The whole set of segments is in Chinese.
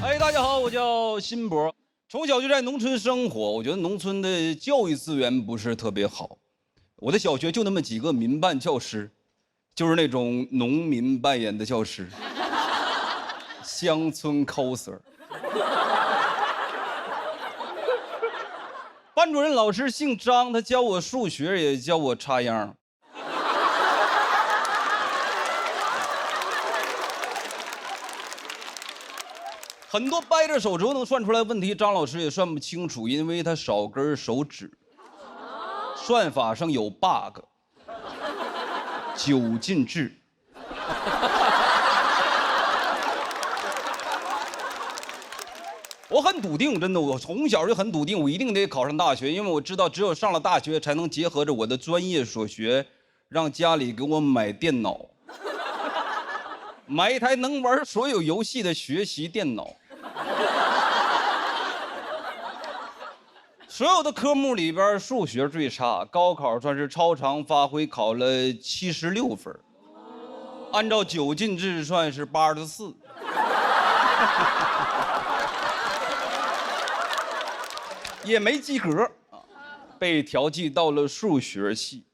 哎，大家好，我叫辛博，从小就在农村生活。我觉得农村的教育资源不是特别好，我的小学就那么几个民办教师，就是那种农民扮演的教师，乡村 coser。班主任老师姓张，他教我数学，也教我插秧。很多掰着手指头能算出来问题，张老师也算不清楚，因为他少根手指。算法上有 bug， 9进制。我很笃定，真的，我从小就很笃定，我一定得考上大学，因为我知道只有上了大学，才能结合着我的专业所学，让家里给我买电脑，买一台能玩所有游戏的学习电脑。所有的科目里边，数学最差，高考算是超常发挥，考了76分，按照9进制算是84。也没及格，被调剂到了数学系。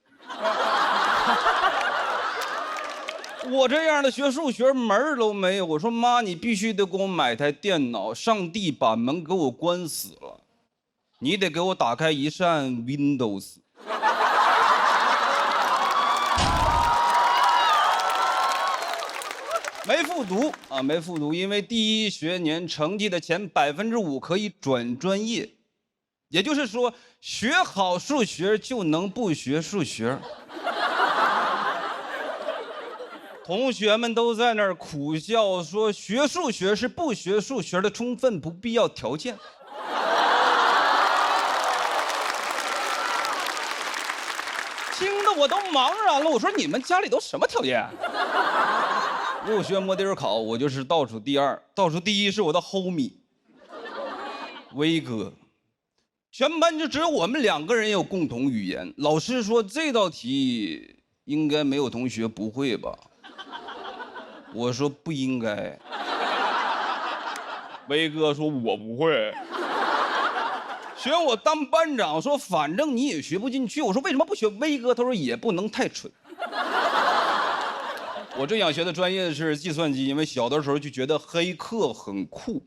我这样的学数学门儿都没有。我说妈，你必须得给我买台电脑，上帝把门给我关死了，你得给我打开一扇 Windows。没复读啊，没复读，因为第一学年成绩的前5%可以转专业。也就是说，学好数学就能不学数学。同学们都在那儿苦笑说，学数学是不学数学的充分不必要条件。听得我都茫然了。我说你们家里都什么条件？入学摸底儿考，我就是倒数第2，倒数第1是我的 homie 威哥。全班就只有我们2个人有共同语言。老师说这道题应该没有同学不会吧？我说不应该。威哥说我不会，选我当班长，说反正你也学不进去。我说为什么不学？威哥他说也不能太蠢。我最想学的专业是计算机，因为小的时候就觉得黑客很酷。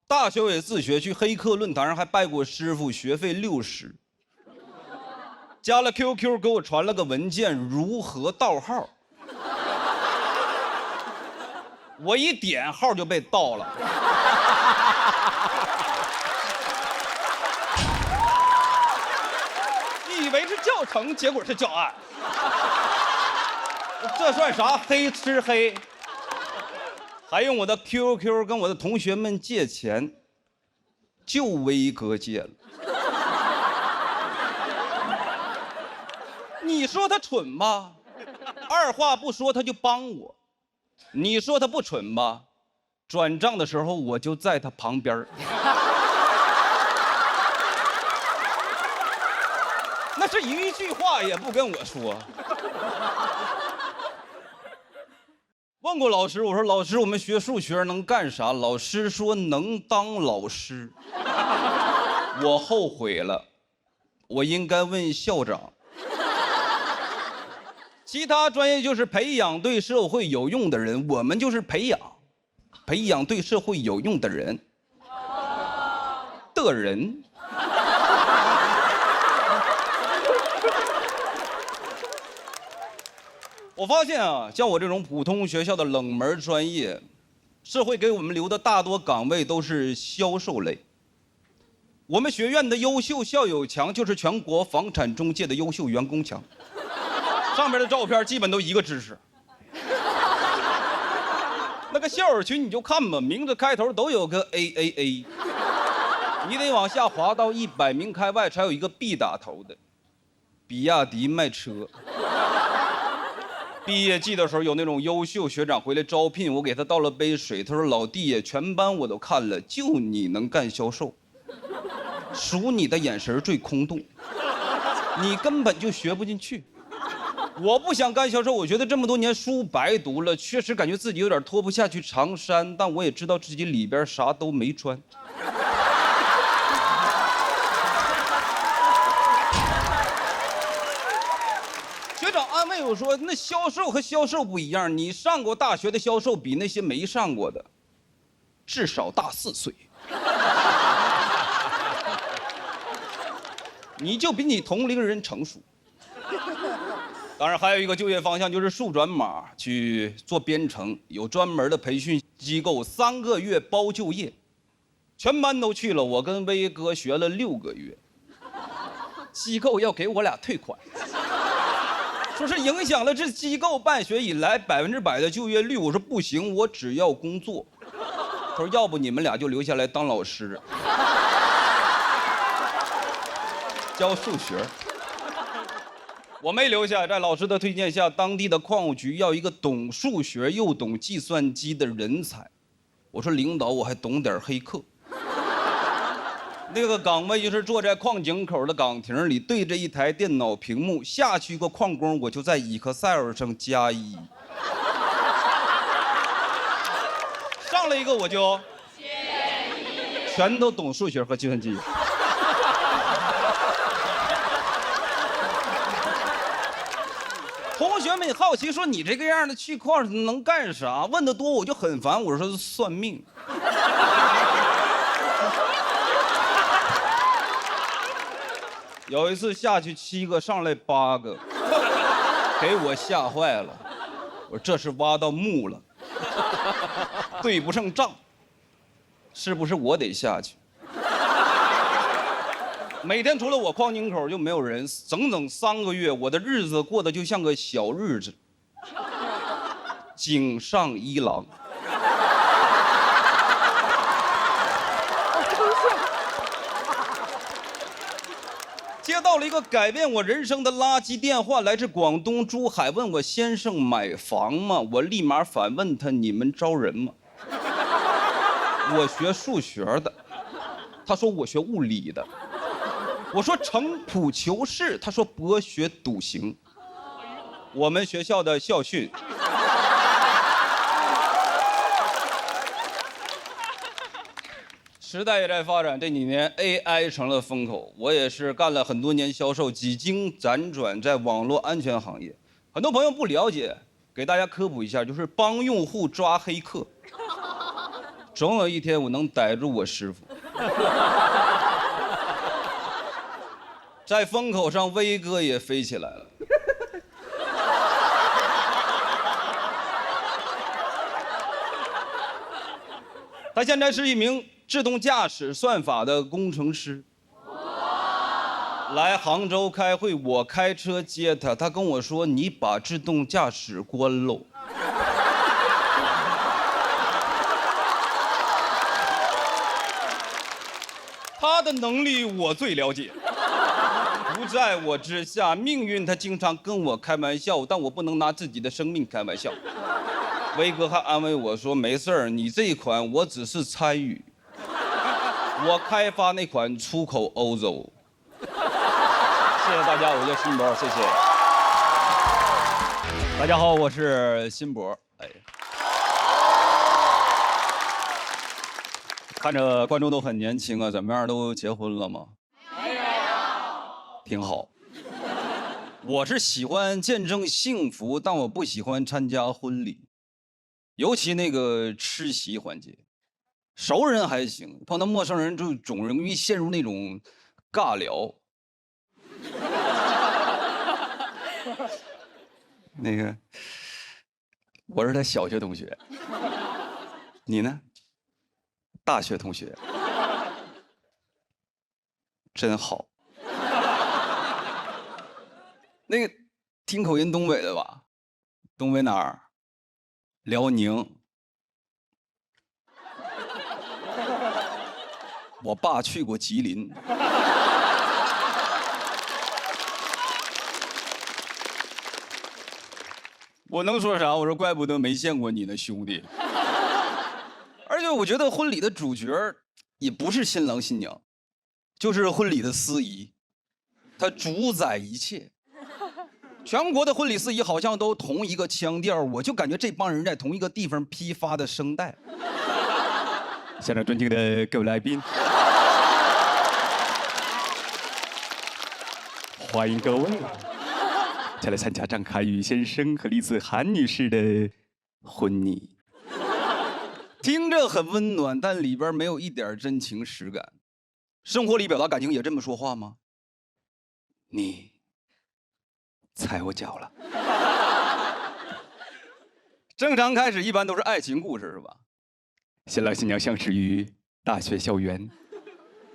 大学也自学，去黑客论坛上还拜过师傅，学费60。加了 QQ 给我传了个文件，如何盗号。我一点号就被盗了。以为是教程，结果是教案。这算啥？黑吃黑。还用我的 QQ 跟我的同学们借钱，就威哥借了。你说他蠢吧，二话不说他就帮我；你说他不蠢吧，转账的时候我就在他旁边。那是一句话也不跟我说。问过老师，我说老师，我们学数学能干啥？老师说能当老师。我后悔了，我应该问校长。其他专业就是培养对社会有用的人，我们就是培养对社会有用的人。我发现啊，像我这种普通学校的冷门专业，社会给我们留的大多岗位都是销售类。我们学院的优秀校友墙就是全国房产中介的优秀员工墙，上面的照片基本都一个知识。那个校友群你就看吧，名字开头都有个 AAA， 你得往下滑到100名开外才有一个 B 打头的，比亚迪卖车。毕业季的时候，有那种优秀学长回来招聘，我给他倒了杯水，他说：“老弟，全班我都看了，就你能干销售，数你的眼神最空洞，你根本就学不进去。”我不想干销售，我觉得这么多年书白读了，确实感觉自己有点脱不下去长衫，但我也知道自己里边啥都没穿。学长安慰我说：“那销售和销售不一样，你上过大学的销售比那些没上过的至少大4岁，你就比你同龄人成熟。”当然，还有一个就业方向就是数转码去做编程，有专门的培训机构，3个月包就业，全班都去了，我跟威哥学了6个月，机构要给我俩退款，说是影响了这机构办学以来100%的就业率。我说不行，我只要工作。他说要不你们俩就留下来当老师，教数学。我没留下，在老师的推荐下，当地的矿务局要一个懂数学又懂计算机的人才。我说领导，我还懂点黑客。那个岗位就是坐在矿井口的岗亭里，对着一台电脑屏幕，下去一个矿工，我就在 Excel 上加1，上了一个我就全都懂数学和计算机。同学们好奇说：“你这个样的去矿能干啥？”问得多我就很烦，我说算命。有一次下去7个，上来8个，给我吓坏了。我说这是挖到墓了，对不上账，是不是我得下去？每天除了我矿井口就没有人，整整3个月，我的日子过得就像个小日子。井上一郎。接到了一个改变我人生的垃圾电话，来自广东珠海，问我先生买房吗？我立马反问他：你们招人吗？我学数学的，他说我学物理的。我说城濮求是，他说博学笃行。我们学校的校训。时代也在发展，这几年 AI 成了风口。我也是干了很多年销售，几经辗转在网络安全行业。很多朋友不了解，给大家科普一下，就是帮用户抓黑客。总有一天我能逮住我师傅。在风口上，威哥也飞起来了。他现在是一名自动驾驶算法的工程师。来杭州开会，我开车接他，他跟我说：“你把自动驾驶关喽。”他的能力我最了解。不在我之下，命运他经常跟我开玩笑，但我不能拿自己的生命开玩笑。威哥还安慰我说：“没事儿，你这一款我只是参与，我开发那款出口欧洲。”谢谢大家，我叫辛博，谢谢。大家好，我是辛博。哎，看着观众都很年轻啊，怎么样，都结婚了吗？挺好。我是喜欢见证幸福，但我不喜欢参加婚礼，尤其那个吃席环节。熟人还行，碰到陌生人就总容易陷入那种尬聊。那个，我是他小学同学，你呢？大学同学，真好。那个听口音东北的吧？东北哪儿？辽宁。我爸去过吉林。我能说啥？我说怪不得没见过你呢，兄弟。而且我觉得婚礼的主角也不是新郎新娘，就是婚礼的司仪，他主宰一切。全国的婚礼司仪好像都同一个腔调，我就感觉这帮人在同一个地方批发的声带。现场尊敬的各位来宾，欢迎各位前来参加张凯宇先生和李子涵女士的婚礼。听着很温暖，但里边没有一点真情实感。生活里表达感情也这么说话吗？你踩我脚了。正常开始一般都是爱情故事，是吧？新郎新娘相识于大学校园，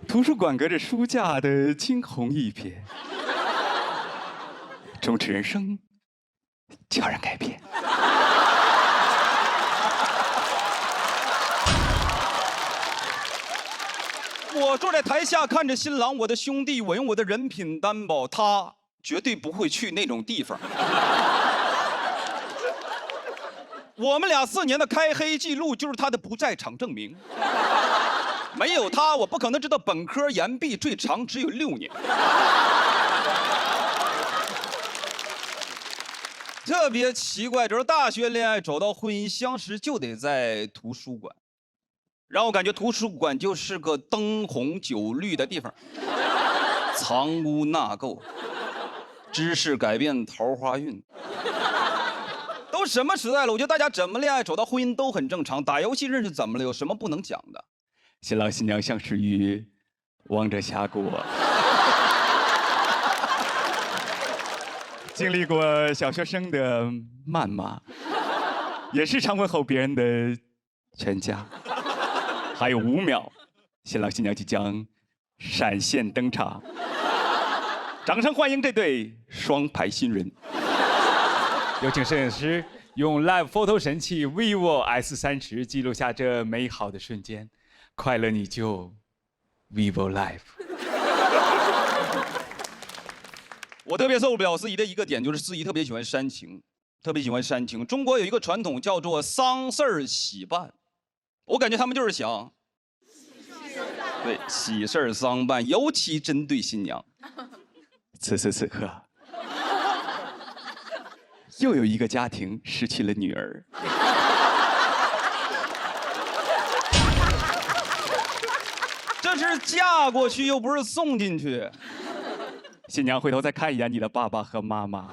图书馆隔着书架的惊鸿一瞥，从此人生悄然改变。我坐在台下看着新郎，我的兄弟，我用我的人品担保，他绝对不会去那种地方。我们俩4年的开黑记录就是他的不在场证明。没有他，我不可能知道本科延毕最长只有6年。特别奇怪，就是大学恋爱走到婚姻相识就得在图书馆。让我感觉图书馆就是个灯红酒绿的地方，藏污纳垢，知识改变桃花运。都什么时代了？我觉得大家怎么恋爱走到婚姻都很正常，打游戏认识怎么了？有什么不能讲的？新郎新娘相识于王者峡谷，经历过小学生的谩骂，也是常问候别人的全家。还有5秒，新郎新娘即将闪现登场，掌声欢迎这对双排新人。有请摄影师用 Live Photo 神器 vivo S30记录下这美好的瞬间，快乐你就 vivo Live。我特别受不了司仪的一个点就是司仪特别喜欢煽情，特别喜欢煽情。中国有一个传统叫做丧事儿喜办，我感觉他们就是想，对，喜事儿丧办，尤其针对新娘。此时此刻，又有一个家庭失去了女儿。这是嫁过去，又不是送进去。新娘回头再看一眼你的爸爸和妈妈，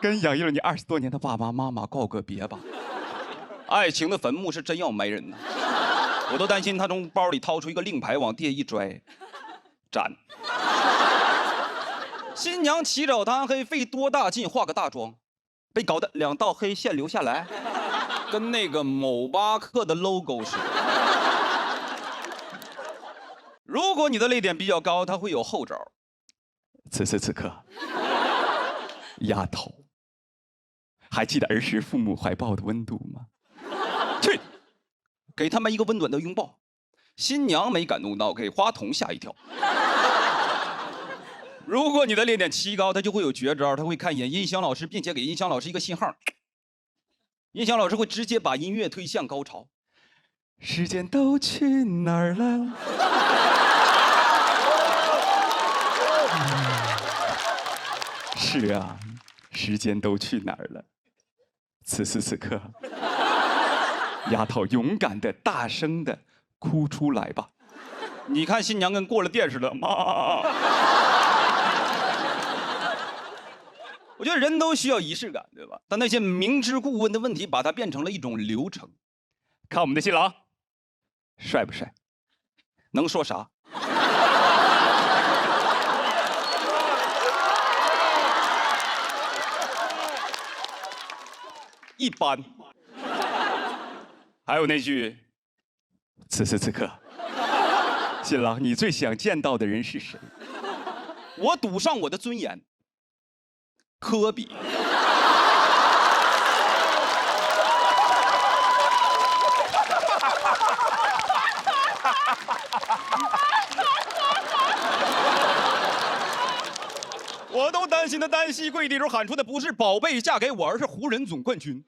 跟养育了你20多年的爸爸妈妈告个别吧。爱情的坟墓是真要埋人呐！我都担心他从包里掏出一个令牌往地下一拽，斩。新娘起早贪黑费多大劲化个大妆，被搞得2道黑线留下来，跟那个某巴克的 logo 似的。如果你的泪点比较高，它会有后招。此时此刻，丫头，还记得儿时父母怀抱的温度吗？去，给他们一个温暖的拥抱。新娘没感动到，给花童吓一跳。如果你的泪点奇高，他就会有绝招，他会看一眼音响老师，并且给音响老师一个信号。音响老师会直接把音乐推向高潮。时间都去哪儿了？是啊，时间都去哪儿了？此时此刻，丫头勇敢的、大声的哭出来吧！你看新娘跟过了电似的，妈！我觉得人都需要仪式感，对吧？但那些明知故问的问题，把它变成了一种流程。看我们的新郎，帅不帅？能说啥？一般。还有那句，此时此刻，新郎，你最想见到的人是谁？我赌上我的尊严。科比。我都担心他单膝跪地时候喊出的不是“宝贝嫁给我”，而是“湖人总冠军”。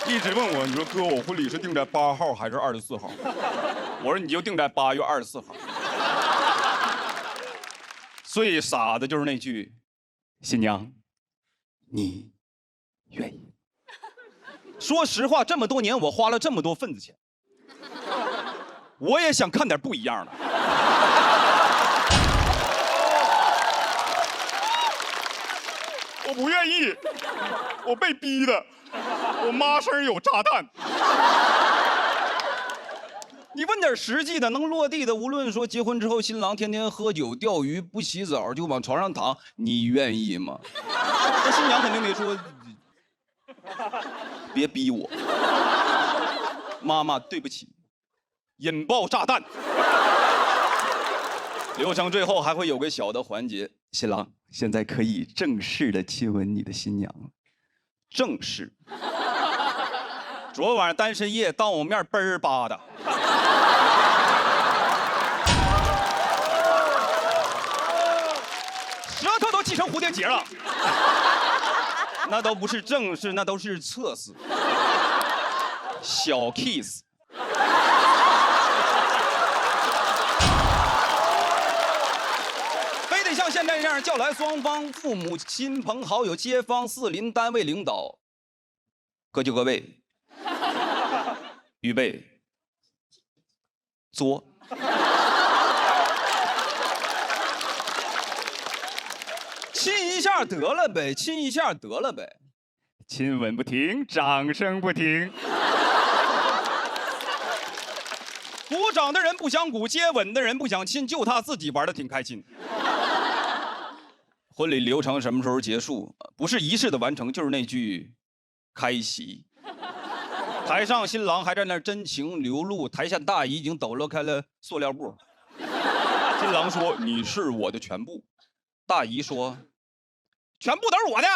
一直问我，你说哥，我婚礼是定在8号还是24号？我说你就定在8月24号。最傻的就是那句新娘，你愿意？说实话，这么多年我花了这么多份子钱，我也想看点不一样的。我不愿意，我被逼的。我妈生日有炸弹。你问点实际的，能落地的，无论说结婚之后新郎天天喝酒、钓鱼、不洗澡就往床上躺，你愿意吗？这新娘肯定没说，别逼我。妈妈，对不起，引爆炸弹。流程最后还会有个小的环节，新郎现在可以正式的亲吻你的新娘了。正式。昨晚单身夜当我面嘣儿吧的。舌头都系成蝴蝶结了，那都不是正式，那都是测试。小 kiss。非得像现在这样叫来双方父母、亲朋好友、街坊、四邻、单位领导，各就各位，预备，作。亲一下得了呗，亲一下得了呗。亲吻不停，掌声不停。鼓掌的人不想鼓，接吻的人不想亲，就他自己玩的挺开心。婚礼流程什么时候结束？不是仪式的完成，就是那句开席。台上新郎还在那真情流露，台下大姨已经抖落开了塑料布。新郎说：“你是我的全部。”大姨说：“全部都是我的。”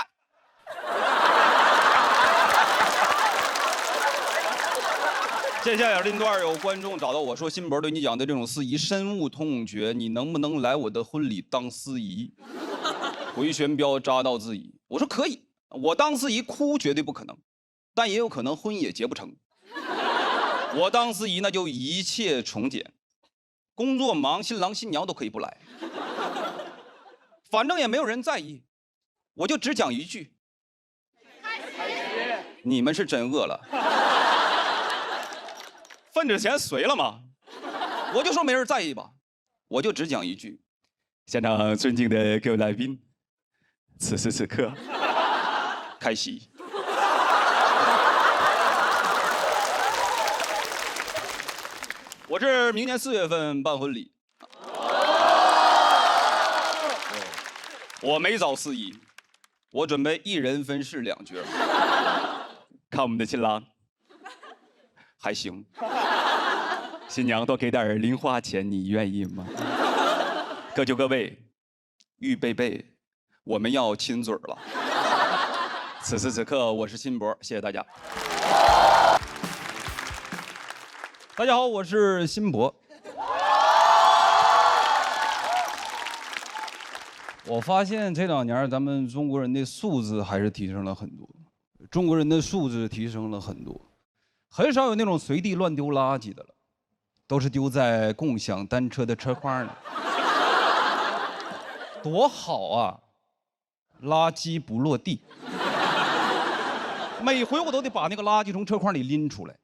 接下来这段有观众找到我说：“新博对你讲的这种司仪深恶痛绝，你能不能来我的婚礼当司仪？”回旋镖扎到自己，我说可以，我当司仪哭绝对不可能，但也有可能婚也结不成。我当司仪那就一切从简，工作忙，新郎新娘都可以不来，反正也没有人在意，我就只讲一句：你们是真饿了。份子钱随了吗？我就说没人在意吧，我就只讲一句：现场尊敬的各位来宾，此时此刻，开席。我是明年4月份办婚礼，我没找司仪，我准备一人分饰2角。看我们的新郎，还行。新娘多给点零花钱，你愿意吗？各就各位，预备备，我们要亲嘴了。此时此刻，我是新博，谢谢大家。大家好，我是新博。我发现这2年咱们中国人的素质还是提升了很多，中国人的素质提升了很多，很少有那种随地乱丢垃圾的了，都是丢在共享单车的车筐里。多好啊！垃圾不落地。每回我都得把那个垃圾从车筐里拎出来，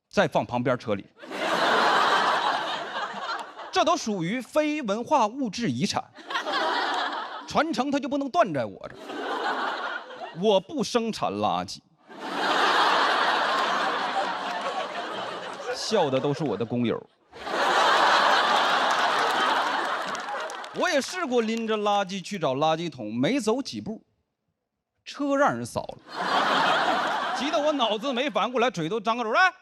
再放旁边车里。这都属于非文化物质遗产，传承它就不能断在我这儿。我不生产垃圾，笑的都是我的工友。我也试过拎着垃圾去找垃圾桶，没走几步，车让人扫了，急得我脑子没反应过来，嘴都张个着来。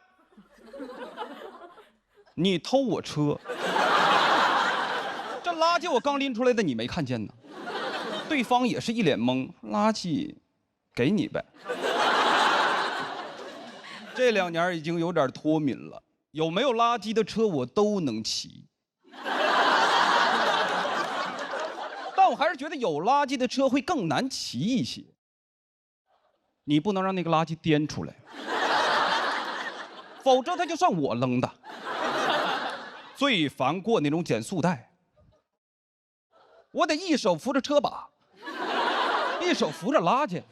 你偷我车，这垃圾我刚拎出来的，你没看见呢？对方也是一脸懵，垃圾给你呗。这2年已经有点脱敏了，有没有垃圾的车我都能骑。但我还是觉得有垃圾的车会更难骑一些。你不能让那个垃圾颠出来，否则它就算我扔的。最烦过那种减速带，我得一手扶着车把，一手扶着垃圾，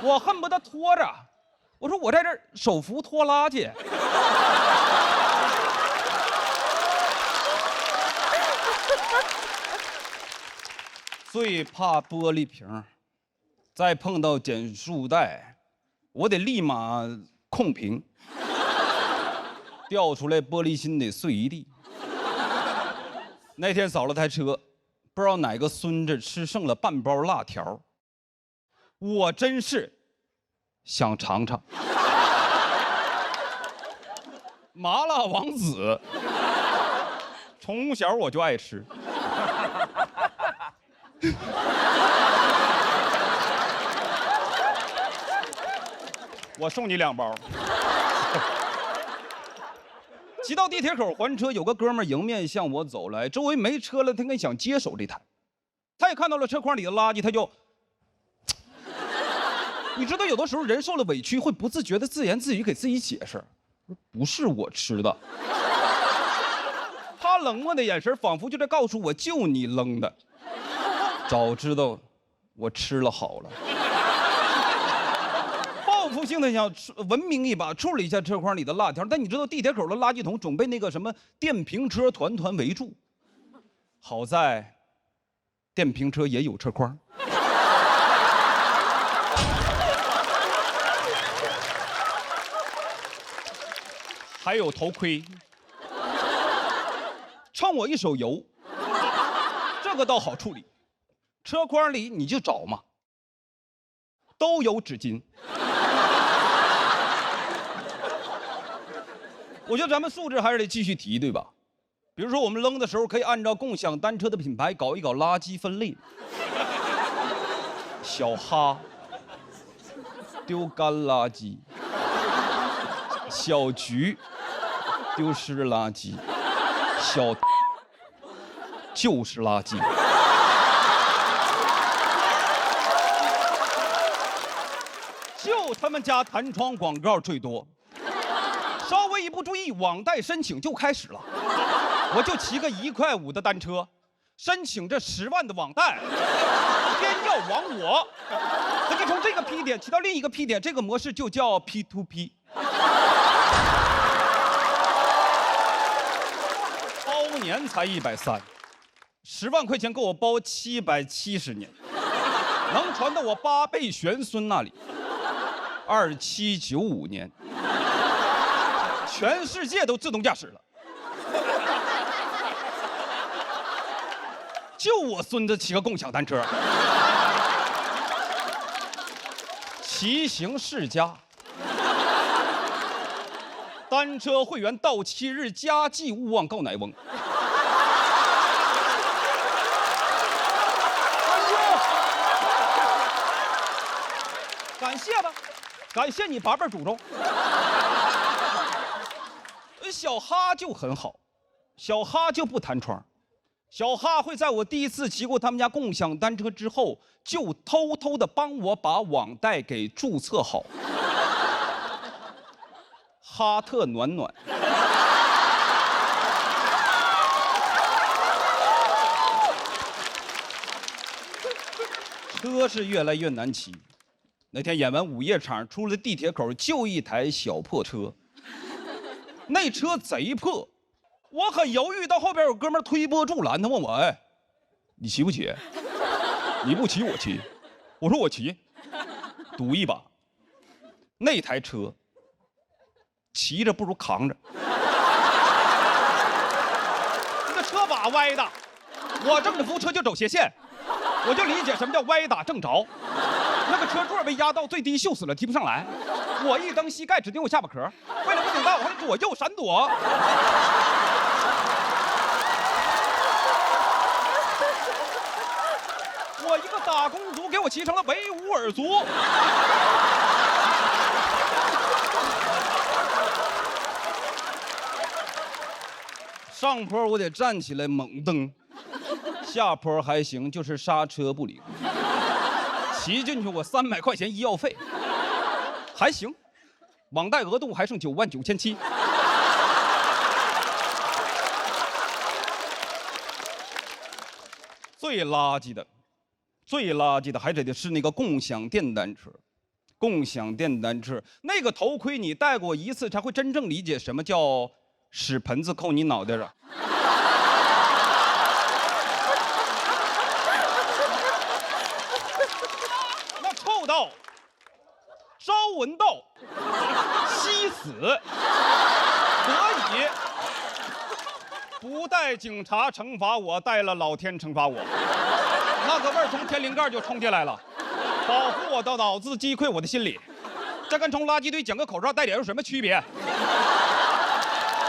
我恨不得拖着。我说我在这儿手扶拖垃圾。最怕玻璃瓶，再碰到减速带，我得立马控屏，掉出来玻璃心得碎一地。那天扫了台车，不知道哪个孙子吃剩了半包辣条，我真是想尝尝。麻辣王子，从小我就爱吃。我送你2包。骑到地铁口还车，有个哥们儿迎面向我走来，周围没车了，他跟想接手这台。他也看到了车筐里的垃圾，他就，你知道有的时候人受了委屈会不自觉的自言自语给自己解释，不是我吃的。他冷漠的眼神仿佛就在告诉我，就你扔的。早知道我吃了好了。报复性的想文明一把处理一下车筐里的辣条，但你知道地铁口的垃圾桶总被那个什么电瓶车团团围住。好在电瓶车也有车筐。还有头盔，蹭我一手油，这个倒好处理。车筐里你就找嘛，都有纸巾。我觉得咱们素质还是得继续提，对吧？比如说我们扔的时候，可以按照共享单车的品牌搞一搞垃圾分类。小哈丢干垃圾，小菊丢湿垃圾，小就是垃圾。就他们家弹窗广告最多，稍微一不注意，网贷申请就开始了。我就骑个1块5的单车，申请这10万的网贷，偏要网我。他就从这个 P 点骑到另一个 P 点，这个模式就叫 P2P。包年才130，10万块钱够我包770年，能传到我8辈玄孙那里。2795年，全世界都自动驾驶了，就我孙子骑个共享单车，骑行世家，单车会员到期日加计勿忘告乃翁。感谢吧，感谢你8辈祖宗。小哈就很好，小哈就不弹窗，小哈会在我第一次骑过他们家共享单车之后，就偷偷的帮我把网贷给注册好。哈特暖暖。车是越来越难骑。那天演完午夜场，出了地铁口就一台小破车，那车贼破，我很犹豫。到后边有哥们推波助澜，他问我：“哎，你骑不骑？你不骑我骑。”我说：“我骑，赌一把。”那台车骑着不如扛着，这个车把歪的，我正着扶车就走斜线，我就理解什么叫歪打正着。那个车座被压到最低，锈死了，提不上来。我一蹬膝盖，指定我下巴壳。为了不顶到，我还左右闪躲。我一个打工族，给我骑成了维吾尔族。上坡我得站起来猛蹬，下坡还行，就是刹车不灵。骑进去我300块钱医药费，还行，网贷额度还剩99700。最垃圾的，最垃圾的还得是那个共享电单车。共享电单车那个头盔，你戴过一次才会真正理解什么叫屎盆子扣你脑袋上。那臭到朝闻道，夕死，所以不带警察惩罚我，带了老天惩罚我。那个味儿从天灵盖就冲进来了。保护我的脑子，击溃我的心理。这跟从垃圾堆捡个口罩带点有什么区别？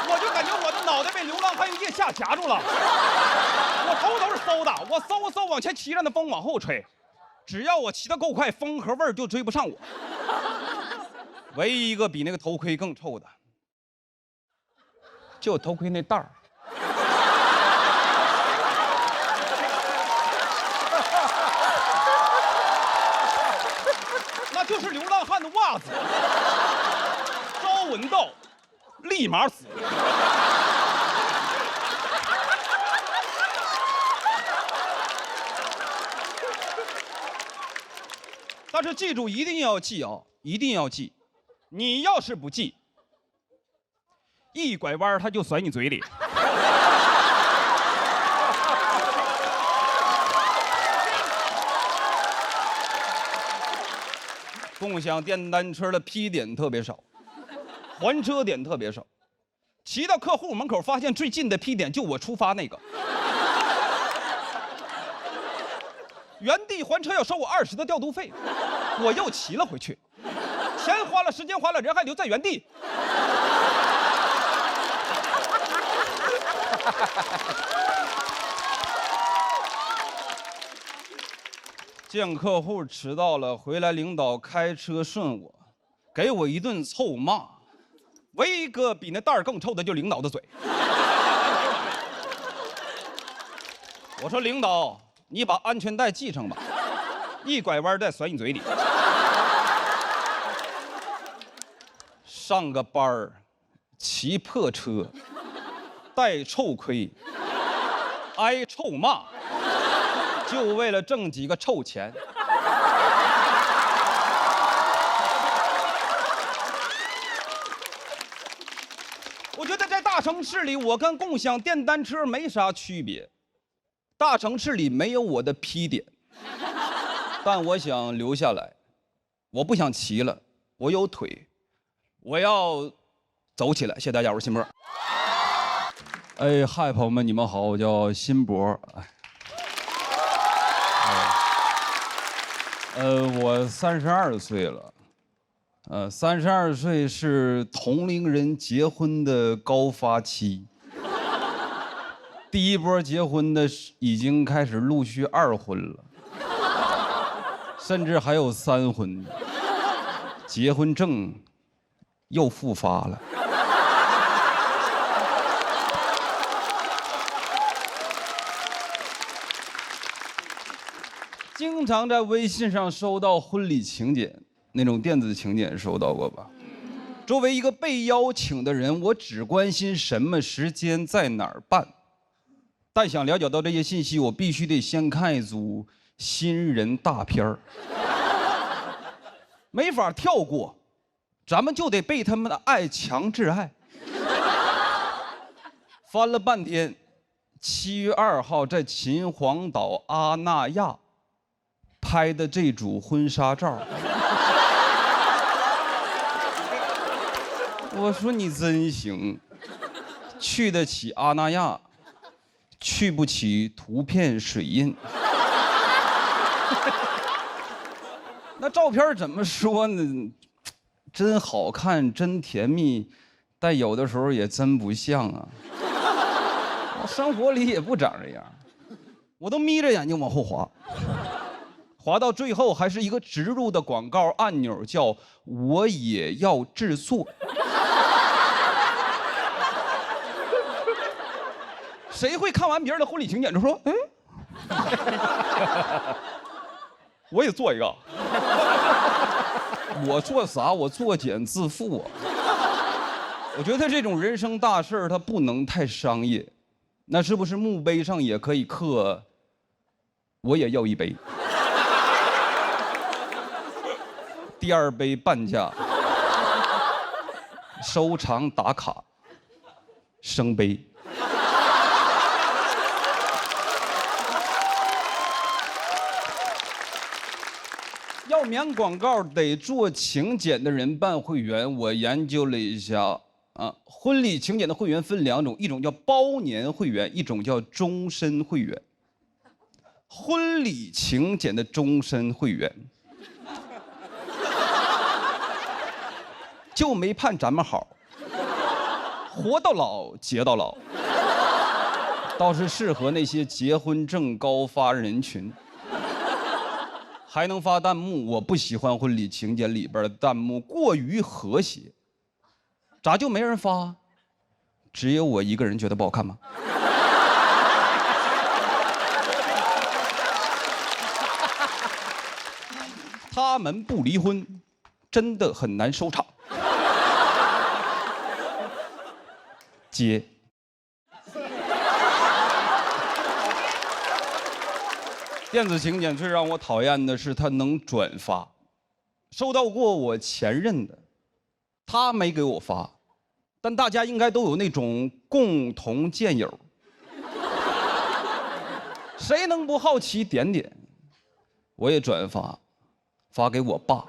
我就感觉我的脑袋被流浪汉用腋下夹住了。我头都是馊的，我嗖往前骑着，那风往后吹。只要我骑得够快，风和味儿就追不上我。唯一一个比那个头盔更臭的，就头盔那袋儿。就是流浪汉的袜子，朝闻道，立马死。但是记住，一定要记啊，一定要记。你要是不记，一拐弯他就甩你嘴里。共享电单车的批点特别少，还车点特别少。骑到客户门口，发现最近的批点就我出发那个。原地还车要收我20的调度费，我又骑了回去，钱花了，时间花了，人还留在原地。见客户迟到了，回来领导开车顺我，给我一顿臭骂。唯一个比那袋儿更臭的就领导的嘴。我说领导，你把安全带系上吧，一拐弯再甩你嘴里。上个班儿，骑破车，戴臭盔，挨臭骂。就为了挣几个臭钱。我觉得在大城市里，我跟共享电单车没啥区别。大城市里没有我的批点，但我想留下来。我不想骑了，我有腿，我要走起来。谢谢大家，我是辛博。哎，嗨，朋友们，你们好，我叫辛博。我32岁了，32岁是同龄人结婚的高发期。第一波结婚的已经开始陆续2婚了，甚至还有3婚，结婚证又复发了。经常在微信上收到婚礼请柬，那种电子请柬收到过吧？作为一个被邀请的人，我只关心什么时间在哪儿办。但想了解到这些信息，我必须得先看一组新人大片儿，没法跳过，咱们就得被他们的爱强制爱。翻了半天，7月2号在秦皇岛阿那亚拍的这组婚纱照，我说你真行，去得起阿那亚，去不起图片水印。那照片怎么说呢？真好看，真甜蜜，但有的时候也真不像啊。我生活里也不长这样，我都眯着眼睛往后滑。滑到最后还是一个植入的广告按钮，叫我也要制作。谁会看完别人的婚礼请柬就说，我也做一个。我做啥？我作茧自缚啊。我觉得这种人生大事它不能太商业，那是不是墓碑上也可以刻我也要一杯。第二杯半价，收藏打卡，升杯。要免广告得做请柬的人办会员，我研究了一下啊，婚礼请柬的会员分2种，一种叫包年会员，一种叫终身会员。婚礼请柬的终身会员，就没盼咱们好，活到老结到老，倒是适合那些结婚证高发人群。还能发弹幕，我不喜欢婚礼请柬里边的弹幕过于和谐，咋就没人发？只有我一个人觉得不好看吗？他们不离婚，真的很难收场。接。电子请柬最让我讨厌的是它能转发，收到过我前任的，他没给我发，但大家应该都有那种共同见友，谁能不好奇点点？我也转发，发给我爸，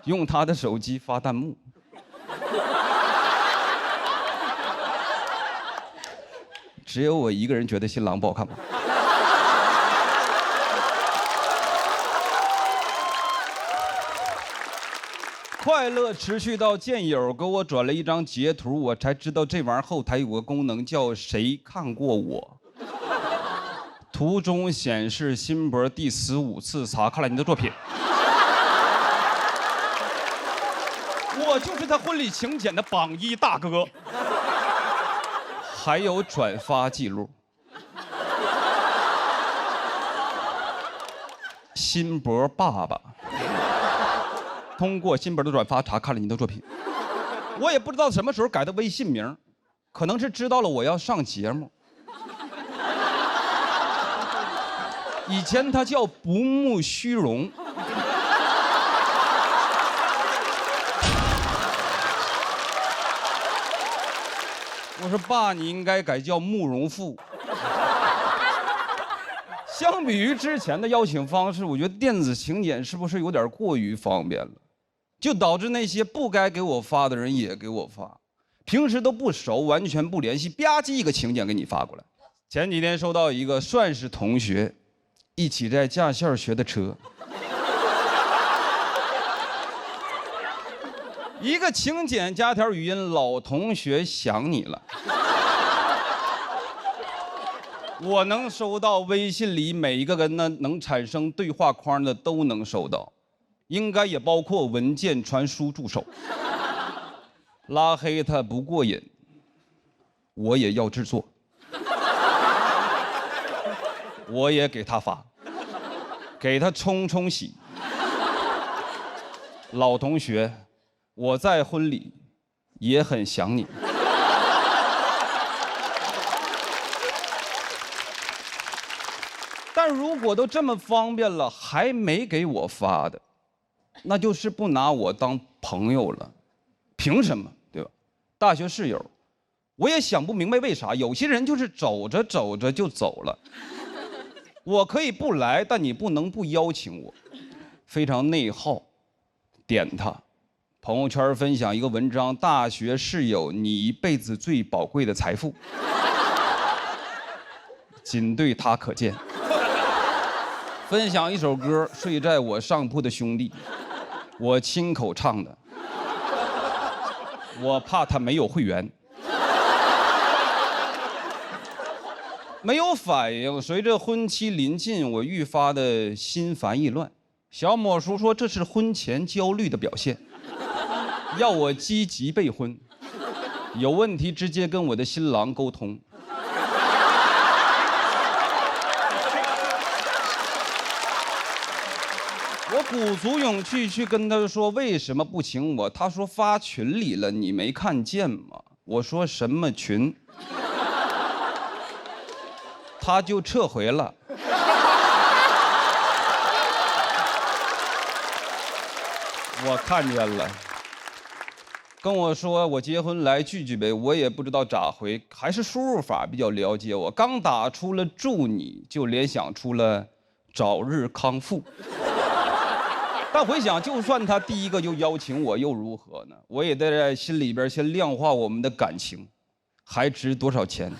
用他的手机发弹幕。只有我一个人觉得新郎不好看吗？快乐持续到见友给我转了一张截图，我才知道这玩意儿后台有个功能叫谁看过我。图中显示辛博第15次查看了你的作品。我就是他婚礼请柬的榜1大哥。还有转发记录。辛博爸爸。通过辛博的转发查看了你的作品，我也不知道什么时候改的微信名，可能是知道了我要上节目。以前他叫不慕虚荣。我说爸，你应该改叫慕容复。相比于之前的邀请方式，我觉得电子请柬是不是有点过于方便了？就导致那些不该给我发的人也给我发，平时都不熟，完全不联系，吧唧一个请柬给你发过来。前几天收到一个算是同学，一起在驾校学的车，一个请柬加条语音，老同学想你了。我能收到微信里每一个跟那能产生对话框的都能收到。应该也包括文件传输助手。拉黑他不过瘾，我也要制作，我也给他发，给他冲冲喜。老同学，我在婚礼也很想你。但如果都这么方便了，还没给我发的，那就是不拿我当朋友了，凭什么？对吧？大学室友，我也想不明白为啥有些人就是走着走着就走了。我可以不来，但你不能不邀请我，非常内耗。点他，朋友圈分享一个文章：大学室友，你一辈子最宝贵的财富，仅对他可见。分享一首歌，睡在我上铺的兄弟。我亲口唱的，我怕他没有会员，没有反应。随着婚期临近，我愈发的心烦意乱。小某叔说这是婚前焦虑的表现，要我积极备婚，有问题直接跟我的新郎沟通。我鼓足勇气去跟他说为什么不请我，他说发群里了，你没看见吗？我说什么群？他就撤回了。我看见了，跟我说我结婚来聚聚呗，我也不知道咋回，还是输入法比较了解我。刚打出了祝你，就联想出了早日康复。但回想，就算他第一个就邀请我，又如何呢？我也得在心里边先量化我们的感情，还值多少钱，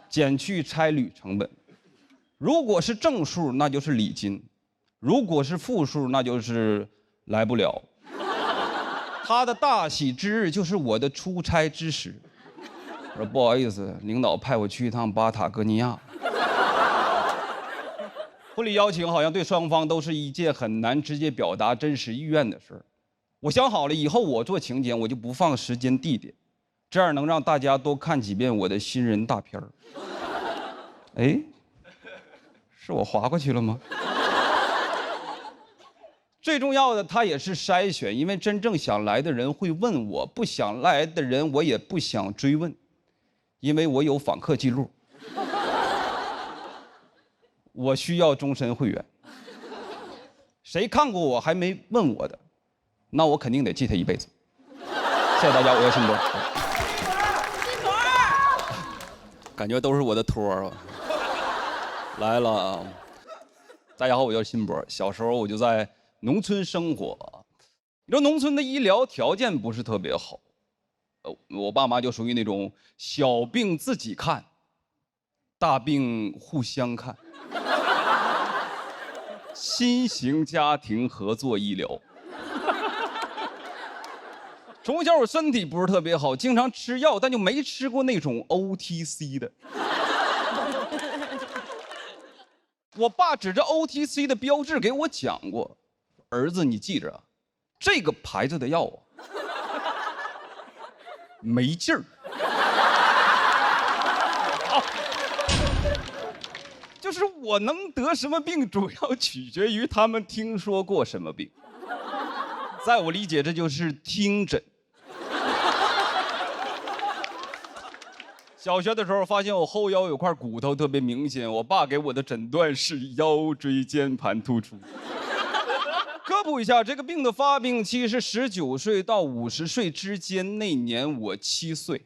减去差旅成本。如果是正数，那就是礼金；如果是负数，那就是来不了。他的大喜之日就是我的出差之时。我说不好意思，领导派我去一趟巴塔哥尼亚。婚礼邀请好像对双方都是一件很难直接表达真实意愿的事儿。我想好了，以后我做请柬我就不放时间地点，这样能让大家多看几遍我的新人大片儿。哎，是我划过去了吗？最重要的，它也是筛选，因为真正想来的人会问我，不想来的人我也不想追问，因为我有访客记录。我需要终身会员。谁看过我还没问我的，那我肯定得记他一辈子。谢谢大家，我叫辛博。辛博，感觉都是我的托儿啊。来了，大家好，我叫辛博。小时候我就在农村生活，你知道农村的医疗条件不是特别好，我爸妈就属于那种小病自己看，大病互相看。新型家庭合作医疗。从小我身体不是特别好，经常吃药，但就没吃过那种 OTC 的。我爸指着 OTC 的标志给我讲过，儿子你记着，这个牌子的药啊，没劲儿。就是我能得什么病，主要取决于他们听说过什么病。在我理解，这就是听诊。小学的时候发现我后腰有块骨头特别明显，我爸给我的诊断是腰椎间盘突出。科普一下，这个病的发病期是19岁到50岁之间，那年我7岁。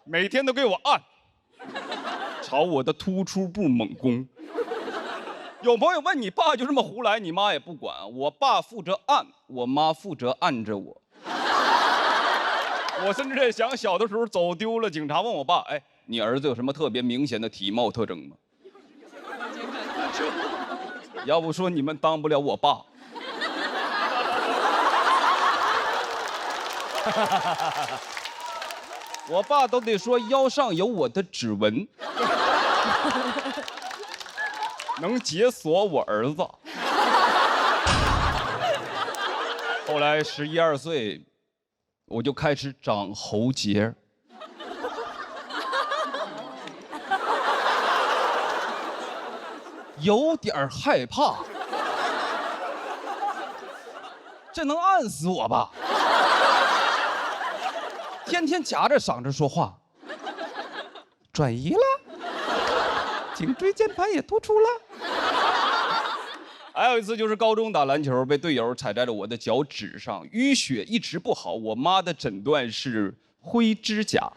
每天都给我按。朝我的突出部猛攻。有朋友问你爸就这么胡来，你妈也不管。我爸负责按，我妈负责按着我。我甚至在想，小的时候走丢了，警察问我爸：“哎，你儿子有什么特别明显的体貌特征吗？”要不说你们当不了我爸。我爸都得说腰上有我的指纹。能解锁我儿子。后来11、12岁，我就开始长喉结。有点害怕，这能按死我吧？天天夹着嗓子说话，转移了。颈椎间盘也突出了。还有一次就是高中打篮球，被队友踩在了我的脚趾上，淤血一直不好。我妈的诊断是灰指甲。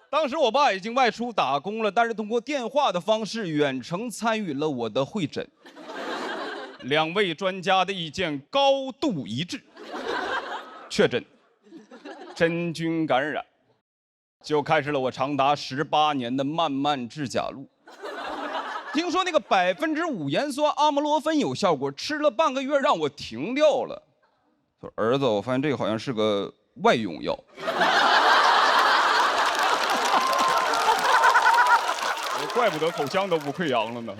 当时我爸已经外出打工了，但是通过电话的方式远程参与了我的会诊。2位专家的意见高度一致，确诊真菌感染。就开始了我长达18年的漫漫指甲路。听说那个5%盐酸阿莫罗芬有效果，吃了半个月让我停掉了。说儿子，我发现这个好像是个外用药。怪不得口腔都不溃疡了呢。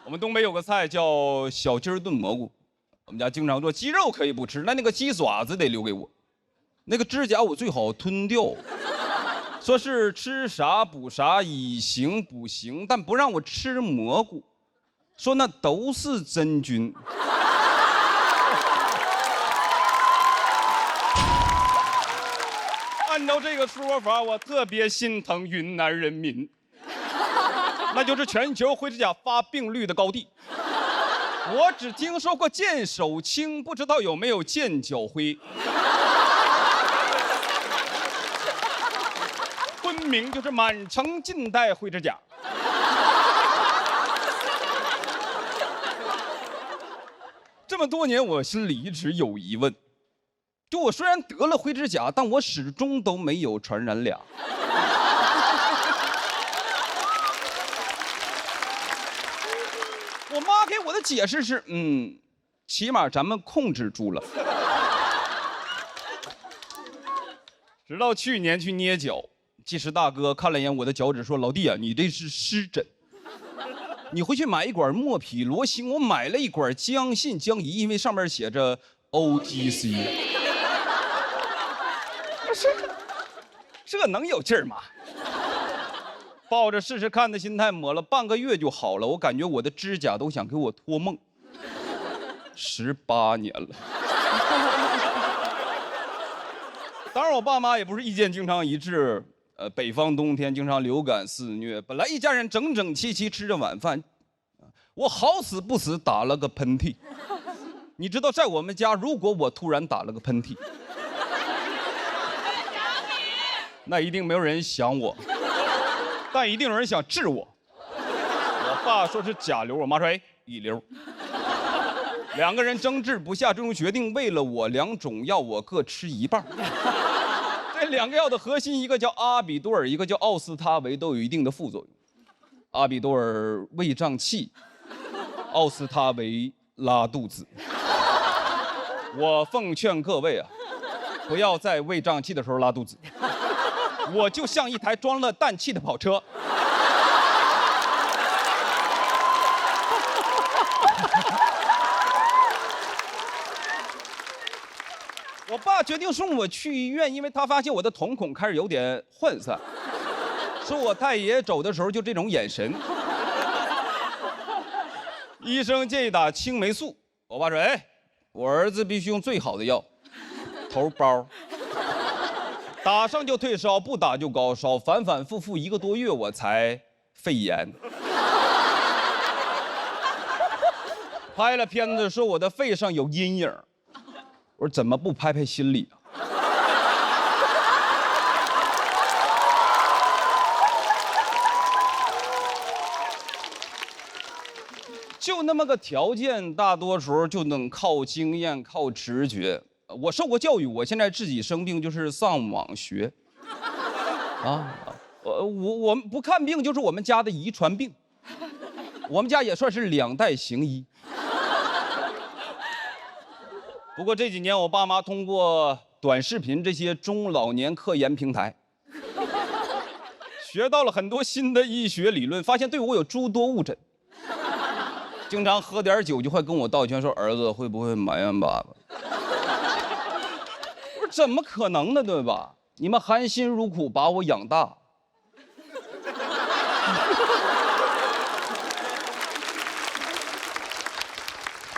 我们东北有个菜叫小鸡炖蘑菇，我们家经常做，鸡肉可以不吃，那个鸡爪子得留给我。那个指甲我最好吞掉。说是吃啥补啥，以形补形，但不让我吃蘑菇，说那都是真菌。按照这个说法，我特别心疼云南人民，那就是全球灰指甲发病率的高地。我只听说过见手青，不知道有没有见脚灰。昆明就是满城尽带灰指甲。这么多年，我心里一直有疑问，就我虽然得了灰指甲，但我始终都没有传染俩。我妈给我的解释是，起码咱们控制住了。直到去年去捏脚，技师大哥看了一眼我的脚趾，说：“老弟啊，你这是湿疹，你回去买一管莫匹罗星。”我买了一管姜信姜仪，因为上面写着 OTC。这能有劲儿吗？抱着试试看的心态抹了半个月就好了，我感觉我的指甲都想给我托梦。18年了。当然，我爸妈也不是意见经常一致。北方冬天经常流感肆虐，本来一家人整整齐齐吃着晚饭，我好死不死打了个喷嚏。你知道，在我们家，如果我突然打了个喷嚏，那一定没有人想我，但一定有人想治我。我爸说是甲流，我妈说乙流。两个人争执不下，最终决定为了我2种药我各吃一半。这2个药的核心，一个叫阿比多尔，一个叫奥司他韦，都有一定的副作用。阿比多尔胃胀气，奥司他韦拉肚子。我奉劝各位啊，不要在胃胀气的时候拉肚子。我就像一台装了氮气的跑车。我爸决定送我去医院，因为他发现我的瞳孔开始有点涣散，说我太爷走的时候就这种眼神。医生建议打青霉素，我爸说：“我儿子必须用最好的药，头孢，打上就退烧，不打就高烧，反反复复1个多月，我才肺炎。”拍了片子说我的肺上有阴影。我说怎么不拍拍心里啊？就那么个条件，大多时候就能靠经验、靠直觉。我受过教育，我现在自己生病就是上网学。我们不看病就是我们家的遗传病，我们家也算是2代行医。不过这几年，我爸妈通过短视频这些中老年科研平台，学到了很多新的医学理论，发现对我有诸多误诊。经常喝点酒就会跟我道歉，说儿子会不会埋怨爸爸？我说怎么可能呢，对吧？你们含辛茹苦把我养大。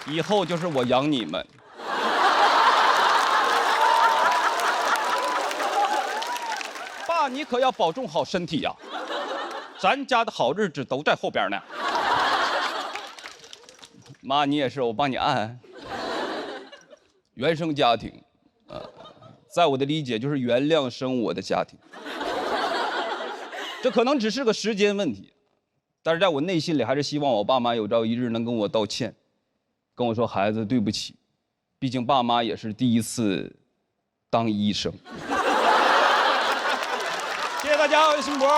以后就是我养你们。爸，你可要保重好身体呀！咱家的好日子都在后边呢。妈，你也是，我帮你按按。原生家庭，在我的理解就是原谅生我的家庭。这可能只是个时间问题，但是在我内心里还是希望我爸妈有朝一日能跟我道歉，跟我说孩子对不起，毕竟爸妈也是第一次当医生。谢谢大家，我是辛博。